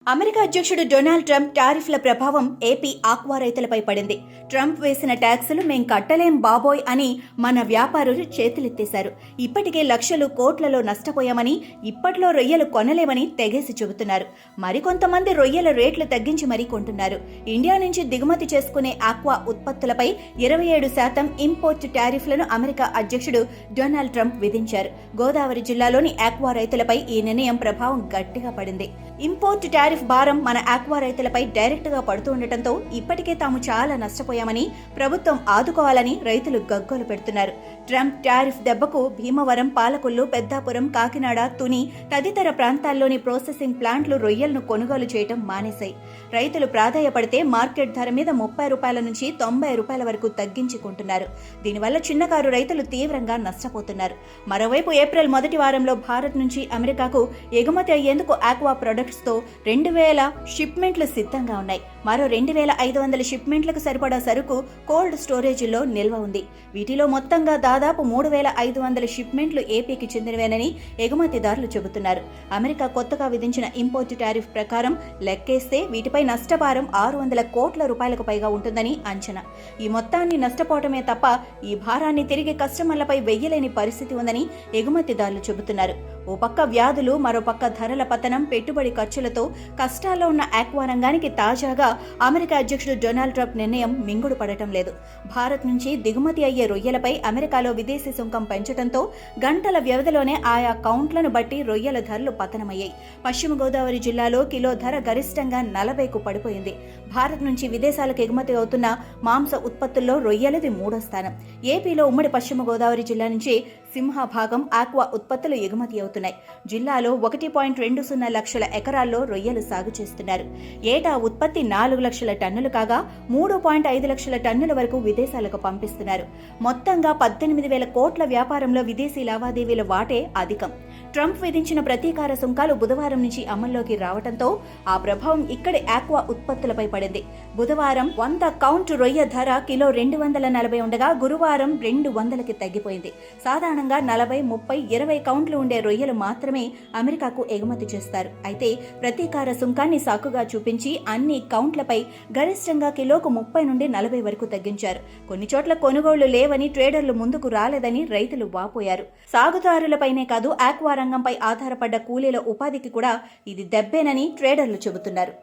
America అధ్యక్షుడు Donald Trump టారిఫ్ల ప్రభావం AP aqua రైతులపై పడింది. ట్రంప్ వేసిన ట్యాక్సులు మేం కట్టలేం బాబోయ్ అని మన వ్యాపారులు చేతులెత్తేశారు. ఇప్పటికే లక్షలు కోట్లలో నష్టపోయామని, ఇప్పట్లో రొయ్యలు కొనలేమని తెగేసి చెబుతున్నారు. మరికొంతమంది రొయ్యల రేట్లు తగ్గించి మరీ కొంటున్నారు. ఇండియా నుంచి దిగుమతి చేసుకునే ఆక్వా ఉత్పత్తులపై 27% ఇంపోర్ట్ టారిఫ్లను అమెరికా అధ్యక్షుడు డొనాల్డ్ ట్రంప్ విధించారు. గోదావరి జిల్లాలోని ఆక్వా రైతులపై ఈ నిర్ణయం ప్రభావం గట్టిగా పడింది. ఇంపోర్ట్ టారిఫ్ భారం మన ఆక్వా రైతులపై డైరెక్ట్ గా పడుతూ ఉండటంతో ఇప్పటికే తాము చాలా నష్టపోయామని, ప్రభుత్వం ఆదుకోవాలని రైతులు గగ్గోలు పెడుతున్నారు. ట్రంప్ టారిఫ్ దెబ్బకు భీమవరం, పాలకొల్లు, పెద్దాపురం, కాకినాడ, తుని తదితర ప్రాంతాల్లోని ప్రాసెసింగ్ ప్లాంట్లు రొయ్యలను కొనుగోలు చేయడం మానేశాయి. రైతులు ప్రాధాయపడితే మార్కెట్ ధర మీద 30 రూపాయల నుంచి 90 రూపాయల వరకు తగ్గించుకుంటున్నారు. దీనివల్ల చిన్నకారు రైతులు తీవ్రంగా నష్టపోతున్నారు. మరోవైపు ఏప్రిల్ మొదటి వారంలో భారత్ నుంచి అమెరికాకు ఎగుమతి అయ్యేందుకు ఆక్వా ప్రొడక్ట్స్ తో 2000 షిప్మెంట్లు సిద్ధంగా ఉన్నాయి. మరో 2500 షిప్మెంట్లకు సరిపడా సరుకు కోల్డ్ స్టోరేజీల్లో నిల్వ ఉంది. వీటిలో మొత్తంగా దాదాపు 3500 షిప్మెంట్లు ఏపీకి చెందినవేనని ఎగుమతిదారులు చెబుతున్నారు. అమెరికా కొత్తగా విధించిన ఇంపోర్ట్ టారిఫ్ ప్రకారం లెక్కేస్తే వీటిపై నష్టభారం 600 కోట్ల రూపాయలకు పైగా ఉంటుందని అంచనా. ఈ మొత్తాన్ని నష్టపోవటమే తప్ప ఈ భారాన్ని తిరిగి కస్టమర్లపై వెయ్యలేని పరిస్థితి ఉందని ఎగుమతిదారులు చెబుతున్నారు. ఓ పక్క వ్యాధులు, మరో పక్క ధరల పతనం, పెట్టుబడి ఖర్చులతో కష్టాల్లో ఉన్న ఆక్వా రంగానికి తాజాగా అమెరికా అధ్యక్షుడు డొనాల్డ్ ట్రంప్ నిర్ణయం మింగుడు పడటం లేదు. భారత్ నుంచి దిగుమతి అయ్యే రొయ్యలపై అమెరికాలో విదేశీ సుంకం పెంచడంతో గంటల వ్యవధిలోనే ఆయా కౌంట్లను బట్టి రొయ్యల ధరలు పతనమయ్యాయి. పశ్చిమ గోదావరి జిల్లాలో కిలో ధర గరిష్టంగా 40కు పడిపోయింది. భారత్ నుంచి విదేశాలకు ఎగుమతి అవుతున్న మాంస ఉత్పత్తుల్లో రొయ్యలది 3వ స్థానం. ఏపీలో ఉమ్మడి పశ్చిమ గోదావరి జిల్లా నుంచి సింహభాగం ఆక్వా ఉత్పత్తులు ఎగుమతి అవుతున్నాయి. జిల్లాలో 1.20 లక్షల ఎకరాల్లో రొయ్యలు సాగు చేస్తున్నారు. ఏటా ఉత్పత్తి 4 లక్షల టన్నులు కాగా 3.5 లక్షల టన్నుల వరకు విదేశాలకు పంపిస్తున్నారు. మొత్తంగా 18,000 కోట్ల వ్యాపారంలో విదేశీ లావాదేవీల వాటే అధికం. ట్రంప్ విధించిన ప్రతీకార సుంకాలు బుధవారం నుంచి అమల్లోకి రావడంతో ఆ ప్రభావం ఇక్కడి ఆక్వా ఉత్పత్తులపై పడింది. బుధవారం 100 కౌంట్ రొయ్య ధర కిలో 240 ఉండగా గురువారం 200కి తగ్గిపోయింది. సాధారణంగా 40, 30, 20 కౌంట్లు ఉండే రొయ్యలు మాత్రమే అమెరికాకు ఎగుమతి చేస్తారు. అయితే ప్రతీకార సుంకాన్ని సాకుగా చూపించి అన్ని కౌంట్లపై గరిష్టంగా కిలోకు 30 నుండి 40 వరకు తగ్గించారు. కొన్ని చోట్ల కొనుగోళ్లు లేవని, ట్రేడర్లు ముందుకు రాలేదని రైతులు వాపోయారు. సాగుదారులపైనే కాదు, ఆక్వా రంగంపై ఆధారపడ్డ కూలీల ఉపాధికి కూడా ఇది దెబ్బేనని ట్రేడర్లు చెబుతున్నారు.